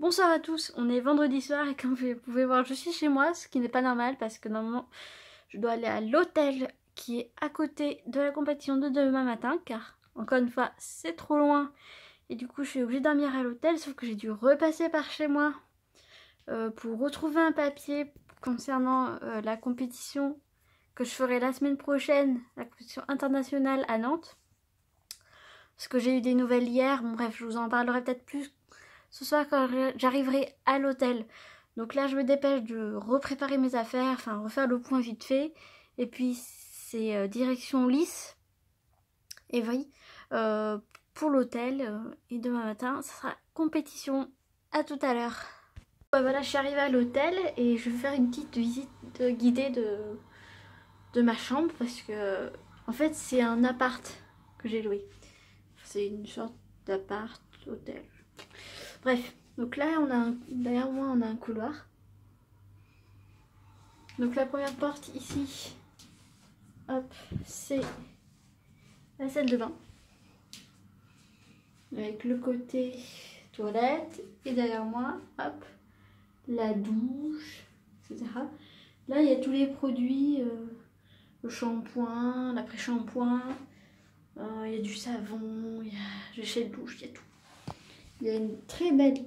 Bonsoir à tous, on est vendredi soir et comme vous pouvez voir je suis chez moi, ce qui n'est pas normal parce que normalement je dois aller à l'hôtel qui est à côté de la compétition de demain matin car encore une fois c'est trop loin et du coup je suis obligée de dormir à l'hôtel, sauf que j'ai dû repasser par chez moi pour retrouver un papier concernant la compétition que je ferai la semaine prochaine, la compétition internationale à Nantes. Parce que j'ai eu des nouvelles hier, bon bref je vous en parlerai peut-être plus ce soir quand j'arriverai à l'hôtel. Donc là je me dépêche de repréparer mes affaires, enfin refaire le point vite fait. Et puis c'est direction Lys. Et oui, pour l'hôtel. Et demain matin, ça sera compétition. À tout à l'heure. Ouais, voilà, je suis arrivée à l'hôtel et je vais faire une petite visite guidée de ma chambre. Parce que en fait c'est un appart que j'ai loué. C'est une sorte d'appart, hôtel. Bref, donc là derrière moi on a un couloir. Donc la première porte ici, hop, c'est la salle de bain. Avec le côté toilette et derrière moi, hop, la douche, etc. Là il y a tous les produits, le shampoing, l'après-shampoing, il y a du savon, il y a du gel de douche, il y a tout. Il y a une très belle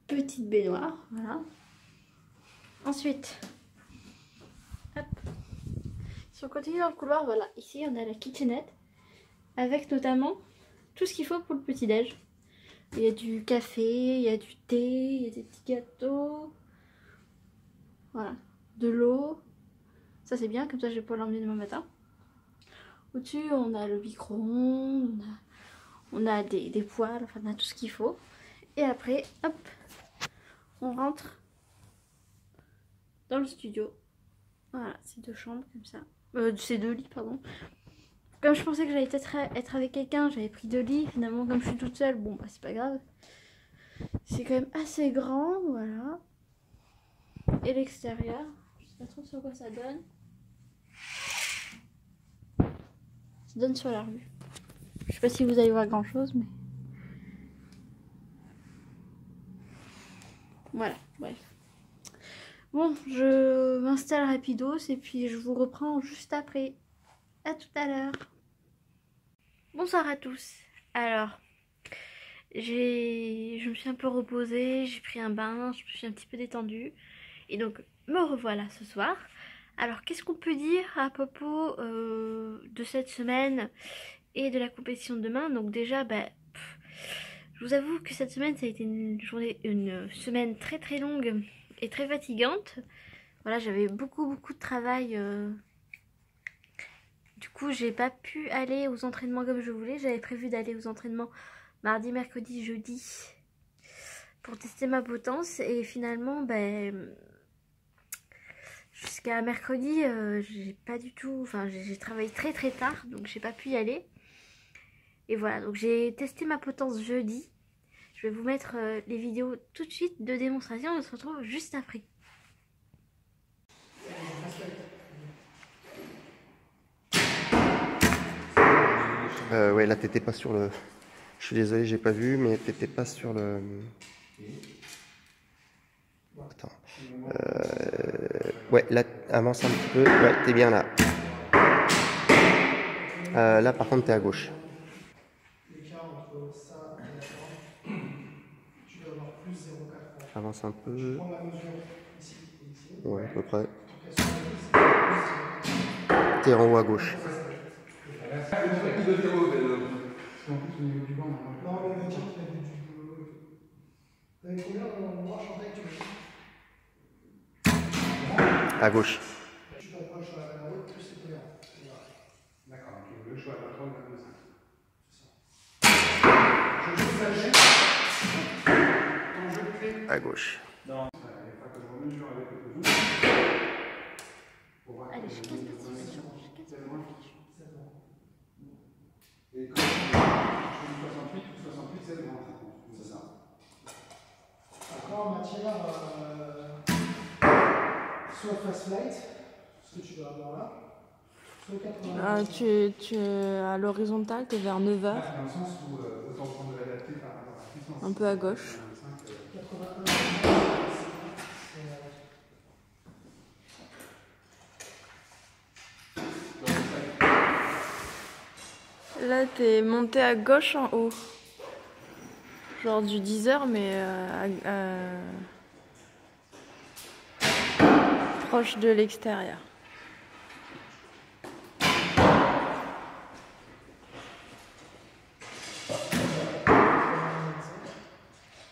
petite baignoire, voilà. Ensuite, hop, si on continue dans le couloir, voilà, ici on a la kitchenette avec notamment tout ce qu'il faut pour le petit-déj. Il y a du café, il y a du thé, il y a des petits gâteaux, voilà, de l'eau. Ça c'est bien, comme ça je vais pouvoir l'emmener demain matin. Au-dessus on a le micro-ondes, on a des poêles, enfin on a tout ce qu'il faut. Et après, hop, on rentre dans le studio. Voilà, c'est deux chambres comme ça. C'est deux lits, pardon. Comme je pensais que j'allais peut-être être avec quelqu'un, j'avais pris deux lits. Finalement, comme je suis toute seule, bon bah c'est pas grave. C'est quand même assez grand, voilà. Et l'extérieur, je sais pas trop sur quoi ça donne. Ça donne sur la rue. Je sais pas si vous allez voir grand chose, mais... Voilà, bref. Bon, je m'installe rapidos et puis je vous reprends juste après. À tout à l'heure. Bonsoir à tous. Alors, je me suis un peu reposée, j'ai pris un bain, je me suis un petit peu détendue. Et donc, me revoilà ce soir. Alors, qu'est-ce qu'on peut dire à propos de cette semaine et de la compétition de demain? Donc déjà, je vous avoue que cette semaine, ça a été une semaine très très longue et très fatigante. Voilà, j'avais beaucoup de travail. Du coup, j'ai pas pu aller aux entraînements comme je voulais. J'avais prévu d'aller aux entraînements mardi, mercredi, jeudi pour tester ma potence. Et finalement, jusqu'à mercredi, j'ai pas du tout... Enfin, j'ai travaillé très tard, donc j'ai pas pu y aller. Et voilà, donc j'ai testé ma potence jeudi. Je vais vous mettre les vidéos tout de suite de démonstration. On se retrouve juste après. Ouais, là t'étais pas sur le... Je suis désolé, j'ai pas vu, mais t'étais pas sur le... Attends. Ouais, là, avance un petit peu. Ouais, t'es bien là. Là, par contre, t'es à gauche. Avance un peu. Ouais, à peu près. T'es en haut à gauche. À gauche. À gauche. Allez, je casse pas de fiche. Et quand je fais 68 ou 68, c'est le grand. C'est ça. Après, en matière, soit fast flight, ce que tu dois avoir là, soit 80. Tu es à l'horizontale, tu es vers 9h. Dans le sens où autant prendre de l'adapté par rapport à la puissance. Un peu à gauche. 81. Là, t'es monté à gauche en haut. Genre du 10h, mais proche de l'extérieur.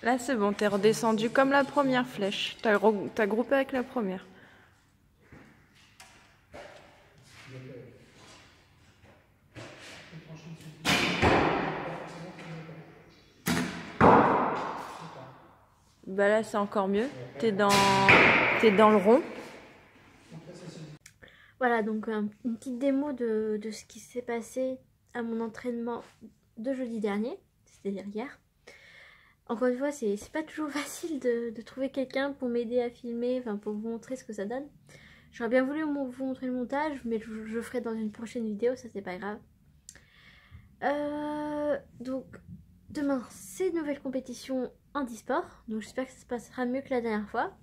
Là, c'est bon, t'es redescendu comme la première flèche. T'as groupé avec la première. Bah là, c'est encore mieux. T'es dans le rond. Voilà, donc une petite démo de ce qui s'est passé à mon entraînement de jeudi dernier, c'est-à-dire hier. Encore une fois, c'est pas toujours facile de trouver quelqu'un pour m'aider à filmer, enfin pour vous montrer ce que ça donne. J'aurais bien voulu vous montrer le montage, mais je ferai dans une prochaine vidéo, ça c'est pas grave. Donc demain, c'est une nouvelle compétition handisport, donc j'espère que ça se passera mieux que la dernière fois.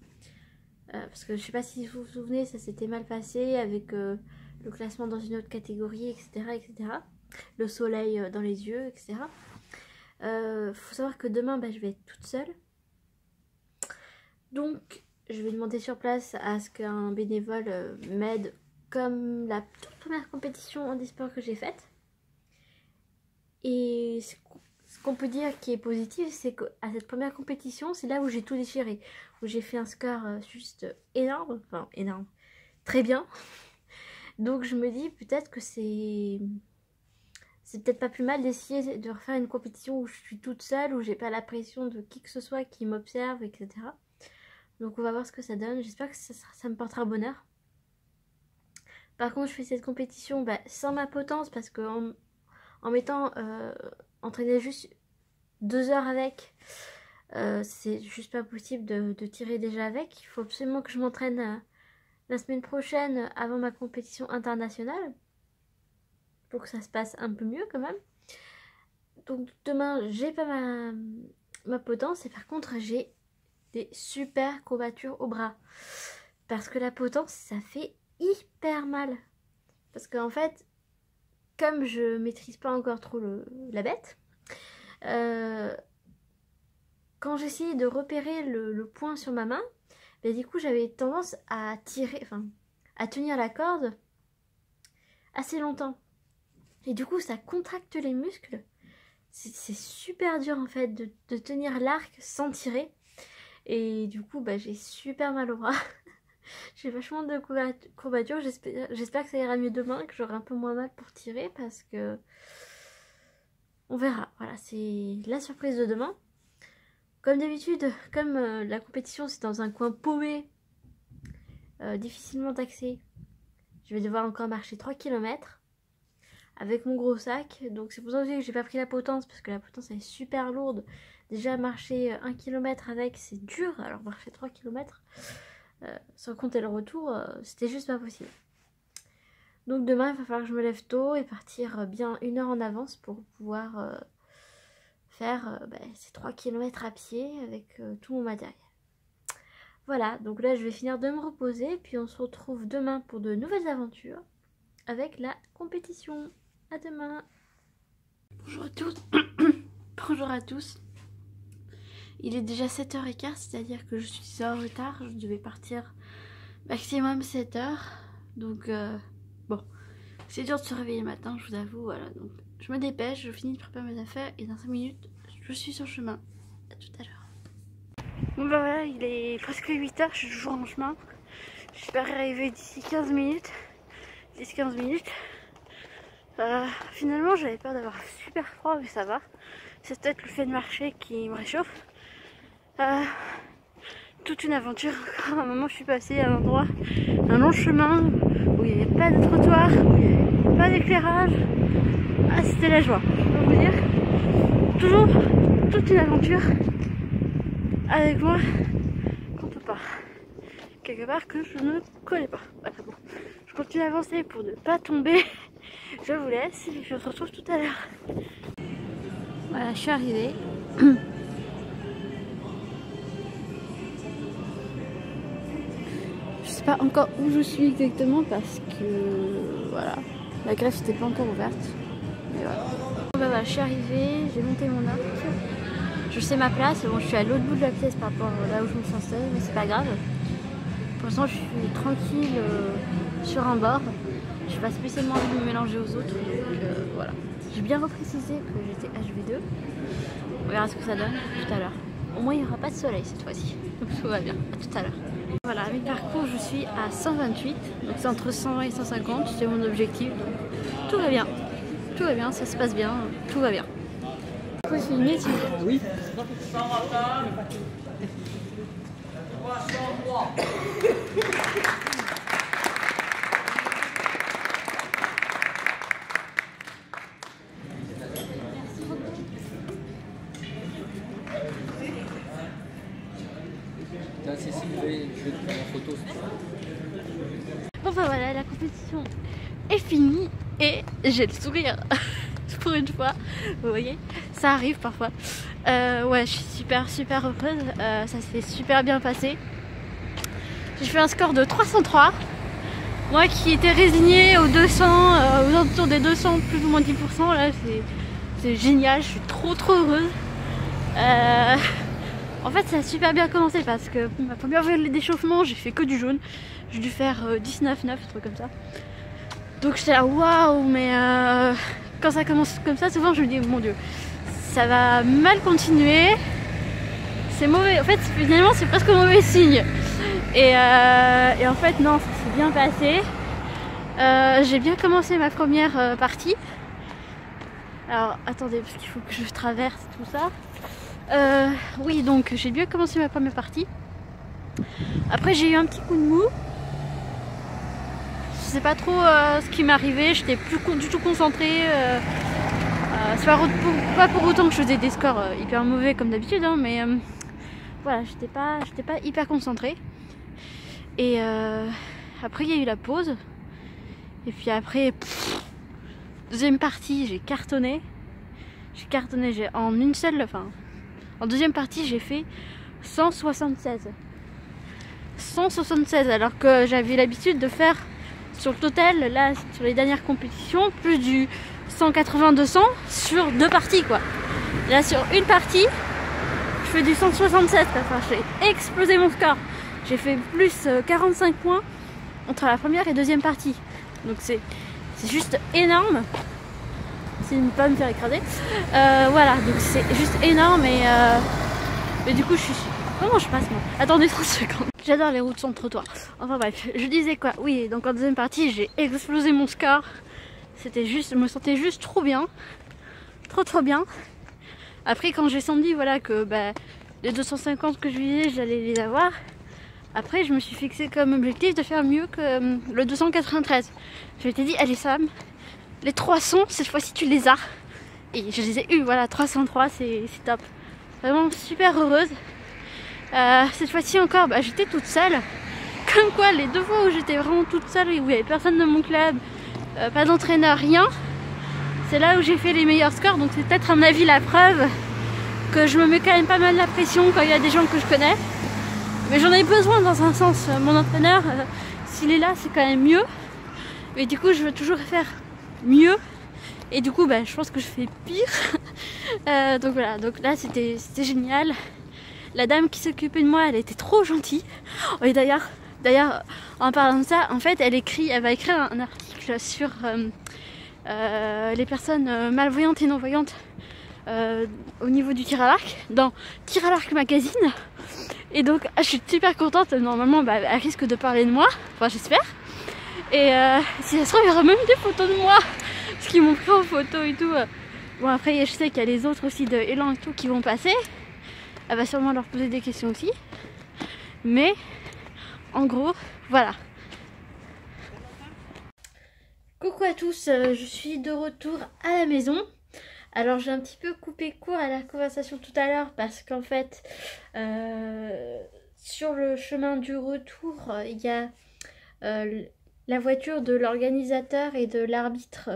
Parce que je sais pas si vous vous souvenez, ça s'était mal passé avec le classement dans une autre catégorie, etc. etc. Le soleil dans les yeux, etc. Faut savoir que demain je vais être toute seule. Donc je vais demander sur place à ce qu'un bénévole m'aide comme la toute première compétition handisport que j'ai faite. Et ce qu'on peut dire qui est positif, c'est qu'à cette première compétition, c'est là où j'ai tout déchiré. Où j'ai fait un score juste énorme, enfin énorme, très bien. Donc je me dis peut-être que c'est peut-être pas plus mal d'essayer de refaire une compétition où je suis toute seule, où j'ai pas la pression de qui que ce soit qui m'observe, etc. Donc on va voir ce que ça donne. J'espère que ça me portera bonheur. Par contre, je fais cette compétition sans ma potence parce que en m'étant entraînée juste 2 heures avec, c'est juste pas possible de tirer déjà avec. Il faut absolument que je m'entraîne la semaine prochaine avant ma compétition internationale pour que ça se passe un peu mieux quand même. Donc demain j'ai pas ma potence et par contre j'ai des super courbatures au bras parce que la potence ça fait hyper mal parce qu'en fait comme je maîtrise pas encore trop la bête, quand j'essayais de repérer le point sur ma main, du coup j'avais tendance à tirer, à tenir la corde assez longtemps. Et du coup ça contracte les muscles. C'est super dur en fait de tenir l'arc sans tirer. Et du coup j'ai super mal au bras. J'ai vachement de courbatures. J'espère que ça ira mieux demain, que j'aurai un peu moins mal pour tirer parce que on verra. Voilà, c'est la surprise de demain. Comme d'habitude, comme la compétition c'est dans un coin paumé, difficilement accès, je vais devoir encore marcher 3 km avec mon gros sac. Donc c'est pour ça aussi que j'ai pas pris la potence parce que la potence elle est super lourde. Déjà marcher 1 km avec c'est dur, alors marcher 3 km sans compter le retour, c'était juste pas possible. Donc demain il va falloir que je me lève tôt et partir bien 1 heure en avance pour pouvoir faire ces 3 km à pied avec tout mon matériel. Voilà, donc là je vais finir de me reposer puis on se retrouve demain pour de nouvelles aventures avec la compétition. À demain. Bonjour à tous. Bonjour à tous. Il est déjà 7h15, c'est-à-dire que je suis en retard. Je devais partir maximum 7h. Donc bon, c'est dur de se réveiller le matin, je vous avoue. Voilà, donc je me dépêche, je finis de préparer mes affaires et dans 5 minutes, je suis sur le chemin. À tout à l'heure. Bon voilà, il est presque 8h, je suis toujours en chemin. J'espère arriver d'ici 15 minutes. 10-15 minutes. Finalement j'avais peur d'avoir super froid mais ça va. C'est peut-être le fait de marcher qui me réchauffe. Toute une aventure. Encore un moment je suis passée à un endroit, un long chemin où il n'y avait pas de trottoir, où il n'y avait pas d'éclairage. Ah c'était la joie, je peux vous dire. Toujours toute une aventure avec moi qu'on peut pas. Quelque part que je ne connais pas. Voilà, bon. Je continue à avancer pour ne pas tomber. Je vous laisse et je se retrouve tout à l'heure. Voilà, je suis arrivée. Je sais pas encore où je suis exactement parce que voilà, la grève n'était pas encore ouverte. Mais voilà. Bon bah voilà, je suis arrivée, j'ai monté mon arc. Je sais ma place, bon je suis à l'autre bout de la pièce par rapport à là où je me suis installée, mais c'est pas grave. Pour l'instant je suis tranquille sur un bord. Je n'ai pas spécialement envie de me mélanger aux autres, donc voilà. J'ai bien reprécisé que j'étais HV2. On verra ce que ça donne tout à l'heure. Au moins il n'y aura pas de soleil cette fois-ci, donc tout va bien. À tout à l'heure. Voilà, à mi-parcours je suis à 128, donc c'est entre 120 et 150, c'est mon objectif. Donc tout va bien, ça se passe bien, tout va bien. Du coup c'est une étude. Oui. C'est Sylvain, je vais te prendre en photo. Enfin voilà, la compétition est finie et j'ai le sourire pour une fois, vous voyez, ça arrive parfois. Ouais, je suis super heureuse, ça s'est super bien passé. J'ai fait un score de 303. Moi qui étais résignée aux 200, aux alentours des 200, plus ou moins 10%, là c'est génial, je suis trop heureuse. En fait ça a super bien commencé parce que ma première fois d'échauffement j'ai fait que du jaune. J'ai dû faire 19-9, un truc comme ça. Donc j'étais là waouh, mais quand ça commence comme ça souvent je me dis mon dieu, ça va mal continuer. C'est mauvais, en fait finalement c'est presque mauvais signe. Et en fait non, ça s'est bien passé. J'ai bien commencé ma première partie. Alors attendez parce qu'il faut que je traverse tout ça. Oui, donc j'ai bien commencé ma première partie. Après j'ai eu un petit coup de mou. Je sais pas trop ce qui m'est arrivé, j'étais plus du tout concentrée. C'est pas pour autant que je faisais des scores hyper mauvais comme d'habitude, hein, mais voilà, j'étais pas hyper concentrée. Et après il y a eu la pause. Et puis après, deuxième partie, j'ai cartonné. En une seule, en deuxième partie, j'ai fait 176. 176, alors que j'avais l'habitude de faire sur le total, là, sur les dernières compétitions, plus du 180-200 sur deux parties, quoi. Là, sur une partie, je fais du 167, enfin, j'ai explosé mon score. J'ai fait plus 45 points entre la première et deuxième partie. Donc c'est juste énorme. C'est une pomme faire écraser. Voilà, donc c'est juste énorme et du coup je suis... Comment je passe moi? Attendez 30 secondes. J'adore les routes sans trottoir. Enfin bref, je disais quoi? Oui, donc en deuxième partie j'ai explosé mon score. C'était juste, je me sentais juste trop bien. Trop bien. Après quand j'ai senti voilà que les 250 que je visais, j'allais les avoir. Après je me suis fixé comme objectif de faire mieux que le 293. Je m'étais dit allez Sam, les 300 cette fois-ci tu les as. Et je les ai eu, voilà, 303 c'est top. Vraiment super heureuse. Cette fois-ci encore j'étais toute seule. Comme quoi les deux fois où j'étais vraiment toute seule, où il n'y avait personne de mon club, pas d'entraîneur, rien, c'est là où j'ai fait les meilleurs scores. Donc c'est peut-être à mon avis la preuve que je me mets quand même pas mal la pression quand il y a des gens que je connais. Mais j'en ai besoin dans un sens. Mon entraîneur, s'il est là, c'est quand même mieux. Mais du coup, je veux toujours faire mieux. Et du coup, je pense que je fais pire. Donc voilà, donc là, c'était génial. La dame qui s'occupait de moi, elle était trop gentille. Et d'ailleurs, en parlant de ça, en fait, elle va écrire un article sur les personnes malvoyantes et non-voyantes au niveau du tir à l'arc, dans Tir à l'arc magazine. Et donc je suis super contente, normalement elle risque de parler de moi, enfin j'espère. Et si ça se trouve il y aura même des photos de moi, parce qu'ils m'ont pris en photo et tout. Bon après je sais qu'il y a les autres aussi de Elan et tout qui vont passer. Elle va sûrement leur poser des questions aussi. Mais en gros, voilà. Coucou à tous, je suis de retour à la maison. Alors j'ai un petit peu coupé court à la conversation tout à l'heure parce qu'en fait sur le chemin du retour il y a la voiture de l'organisateur et de l'arbitre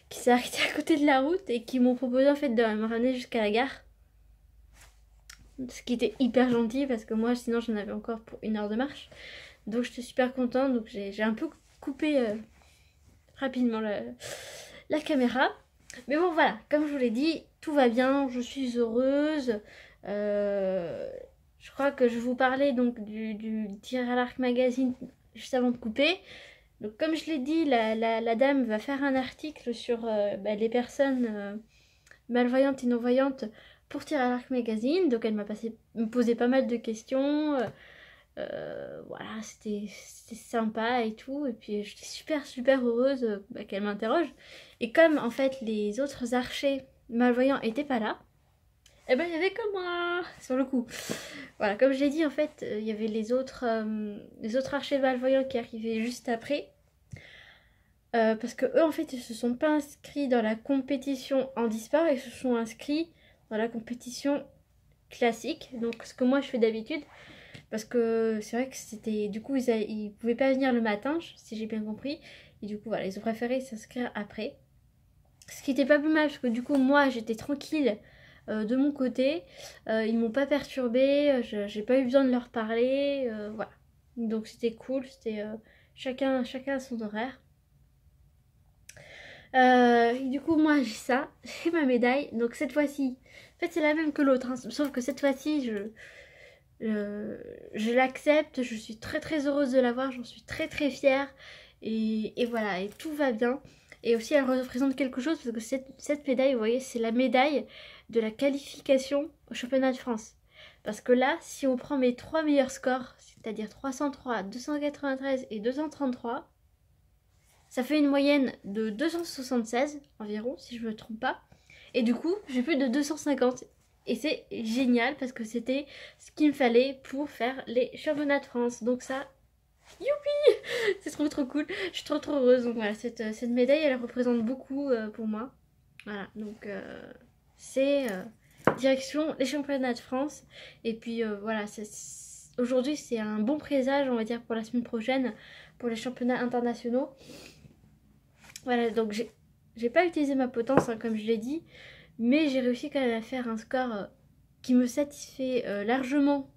qui s'est arrêtée à côté de la route et qui m'ont proposé en fait de me ramener jusqu'à la gare. Ce qui était hyper gentil parce que moi sinon j'en avais encore pour 1 heure de marche. Donc j'étais super contente, donc j'ai un peu coupé rapidement la caméra. Mais bon, voilà, comme je vous l'ai dit, tout va bien, je suis heureuse. Je crois que je vous parlais donc du tir à l'arc magazine juste avant de couper. Donc comme je l'ai dit, la dame va faire un article sur les personnes malvoyantes et non-voyantes pour tir à l'arc magazine. Donc elle me posé pas mal de questions. Voilà, c'était sympa et tout. Et puis j'étais super heureuse qu'elle m'interroge. Et comme en fait les autres archers malvoyants étaient pas là, et ben il y avait que moi sur le coup. Voilà, comme je l'ai dit, en fait, il y avait les autres archers malvoyants qui arrivaient juste après. Parce que eux, en fait, ils se sont pas inscrits dans la compétition handisport, ils se sont inscrits dans la compétition classique. Donc ce que moi je fais d'habitude. Parce que c'est vrai que c'était... Du coup, ils pouvaient pas venir le matin, si j'ai bien compris. Et du coup, voilà, ils ont préféré s'inscrire après. Ce qui était pas plus mal, parce que du coup, moi, j'étais tranquille de mon côté. Ils m'ont pas perturbée, j'ai pas eu besoin de leur parler. Voilà. Donc c'était cool, c'était chacun à son horaire. Du coup, moi, j'ai ça, j'ai ma médaille. Donc cette fois-ci, en fait, c'est la même que l'autre, hein, sauf que cette fois-ci, je l'accepte, je suis très heureuse de l'avoir, j'en suis très fière et voilà, et tout va bien. Et aussi elle représente quelque chose parce que cette médaille, vous voyez, c'est la médaille de la qualification au championnat de France. Parce que là, si on prend mes 3 meilleurs scores, c'est-à-dire 303, 293 et 233, ça fait une moyenne de 276 environ, si je ne me trompe pas. Et du coup, j'ai plus de 250. Et c'est génial parce que c'était ce qu'il me fallait pour faire les championnats de France. Donc ça, youpi, c'est trop cool. Je suis trop heureuse. Donc voilà, cette médaille, elle représente beaucoup pour moi. Voilà, donc c'est direction les championnats de France. Et puis voilà, aujourd'hui c'est un bon présage, on va dire, pour la semaine prochaine, pour les championnats internationaux. Voilà, donc j'ai pas utilisé ma potence, hein, comme je l'ai dit. Mais j'ai réussi quand même à faire un score qui me satisfait largement.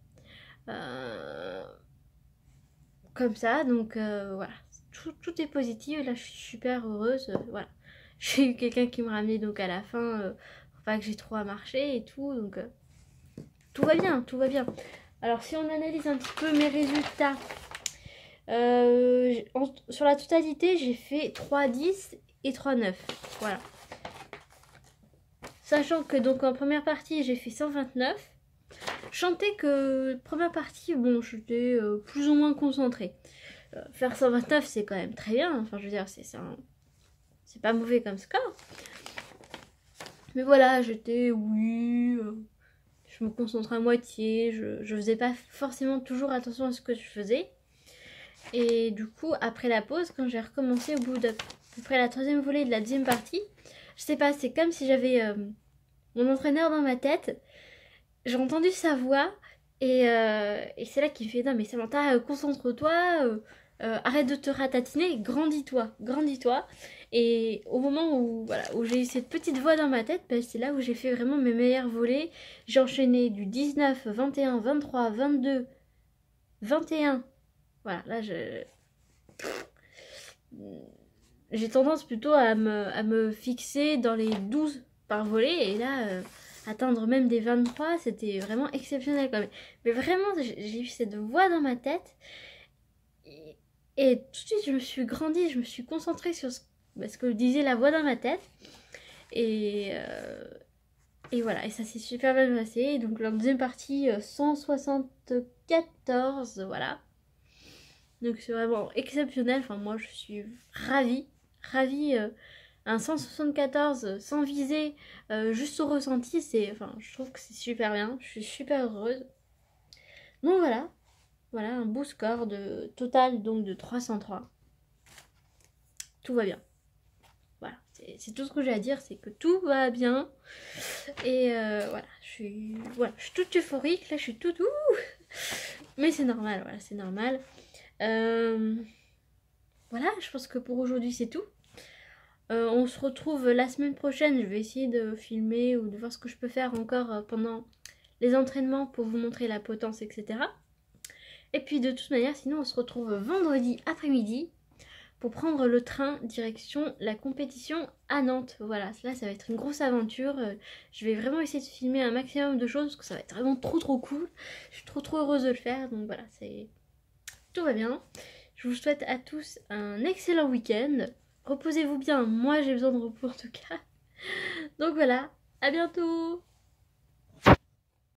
Comme ça, donc voilà. Tout est positif, là je suis super heureuse. Voilà. J'ai eu quelqu'un qui me ramenait donc à la fin, pour pas que j'ai trop à marcher et tout. Donc tout va bien, tout va bien. Alors si on analyse un petit peu mes résultats. Sur la totalité, j'ai fait 3,10 et 3,9. Voilà. Sachant que donc en première partie j'ai fait 129. Chanter que première partie, bon, j'étais plus ou moins concentrée. Faire 129 c'est quand même très bien. Enfin je veux dire c'est pas mauvais comme score. Mais voilà, j'étais je me concentrais à moitié. Je faisais pas forcément toujours attention à ce que je faisais. Et du coup après la pause, quand j'ai recommencé au bout d'à peu près la 3e volée de la 2e partie, je sais pas, c'est comme si j'avais mon entraîneur dans ma tête. J'ai entendu sa voix et c'est là qu'il fait non mais Samantha, concentre-toi, arrête de te ratatiner, grandis-toi. Et au moment où, voilà, où j'ai eu cette petite voix dans ma tête, c'est là où j'ai fait vraiment mes meilleurs volets. J'ai enchaîné du 19, 21, 23, 22, 21. Voilà, là j'ai tendance plutôt à me fixer dans les 12 par volet. Et là, atteindre même des 23, c'était vraiment exceptionnel quand même. Mais vraiment, j'ai eu cette voix dans ma tête. Et tout de suite, je me suis grandie, je me suis concentrée sur ce que disait la voix dans ma tête. Et voilà, et ça s'est super bien passé. Et donc la 2e partie, 174, voilà. Donc c'est vraiment exceptionnel. Enfin, moi, je suis ravie. Un 174 sans viser, juste au ressenti, je trouve que c'est super bien. Je suis super heureuse. Donc voilà un beau score de total donc de 303. Tout va bien. Voilà, c'est tout ce que j'ai à dire, c'est que tout va bien. Et voilà, je suis toute euphorique, là je suis toute mais c'est normal, voilà, c'est normal. Voilà, je pense que pour aujourd'hui c'est tout. On se retrouve la semaine prochaine. Je vais essayer de filmer ou de voir ce que je peux faire encore pendant les entraînements pour vous montrer la potence, etc. Et puis de toute manière, sinon on se retrouve vendredi après-midi pour prendre le train direction la compétition à Nantes. Voilà, là ça va être une grosse aventure. Je vais vraiment essayer de filmer un maximum de choses parce que ça va être vraiment trop cool. Je suis trop heureuse de le faire, donc voilà, tout va bien. Je vous souhaite à tous un excellent week-end. Reposez-vous bien, moi j'ai besoin de repos en tout cas. Donc voilà, à bientôt.